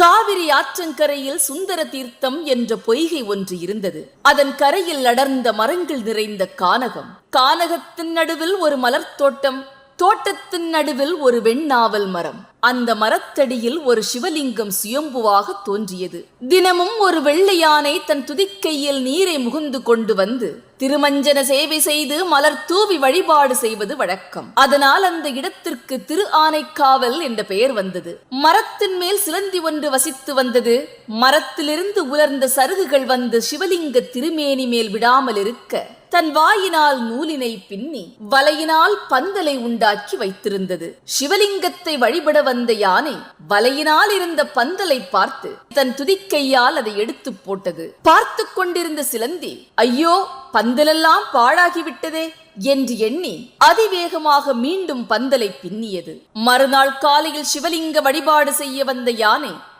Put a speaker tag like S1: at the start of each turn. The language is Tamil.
S1: காவிரி ஆற்றங்கரையில் சுந்தர தீர்த்தம் என்ற பொய்கை ஒன்று இருந்தது. அதன் கரையில் அடர்ந்த மரங்கள் நிறைந்த கானகம். கானகத்தின் நடுவில் ஒரு மலர் தோட்டம். தோட்டத்தின் நடுவில் ஒரு வெண்ணாவல் மரம். அந்த மரத்தடியில் ஒரு சிவலிங்கம் சுயம்புவாக தோன்றியது. தினமும் ஒரு வெள்ளை யானை தன் துதிக்கையில் நீரை முகுந்து கொண்டு வந்து திருமஞ்சன சேவை செய்து மலர் தூவி வழிபாடு செய்வது வழக்கம். அதனால் அந்த இடத்திற்கு திரு ஆனைக்காவல் என்ற பெயர் வந்தது. மரத்தின் மேல் சிலந்தி ஒன்று வசித்து வந்தது. மரத்திலிருந்து உலர்ந்த சருகுகள் வந்து சிவலிங்க திருமேனி மேல் விடாமல் இருக்க தன் வாயினால் நூலினை பின்னி வலையினால் பந்தலை உண்டாக்கி வைத்திருந்தது. சிவலிங்கத்தை வழிபட வந்த யானை வலையினால் இருந்த பந்தலை பார்த்து தன் துதிக்கையால் அதை எடுத்து போட்டது. பார்த்து கொண்டிருந்த சிலந்தி, ஐயோ, பந்தலெல்லாம் பாழாகிவிட்டதே என்று எண்ணி அதிவேகமாக மீண்டும் பந்தலை பின்னியது. மறுநாள் காலையில் சிவலிங்க வழிபாடு செய்ய வந்த யானை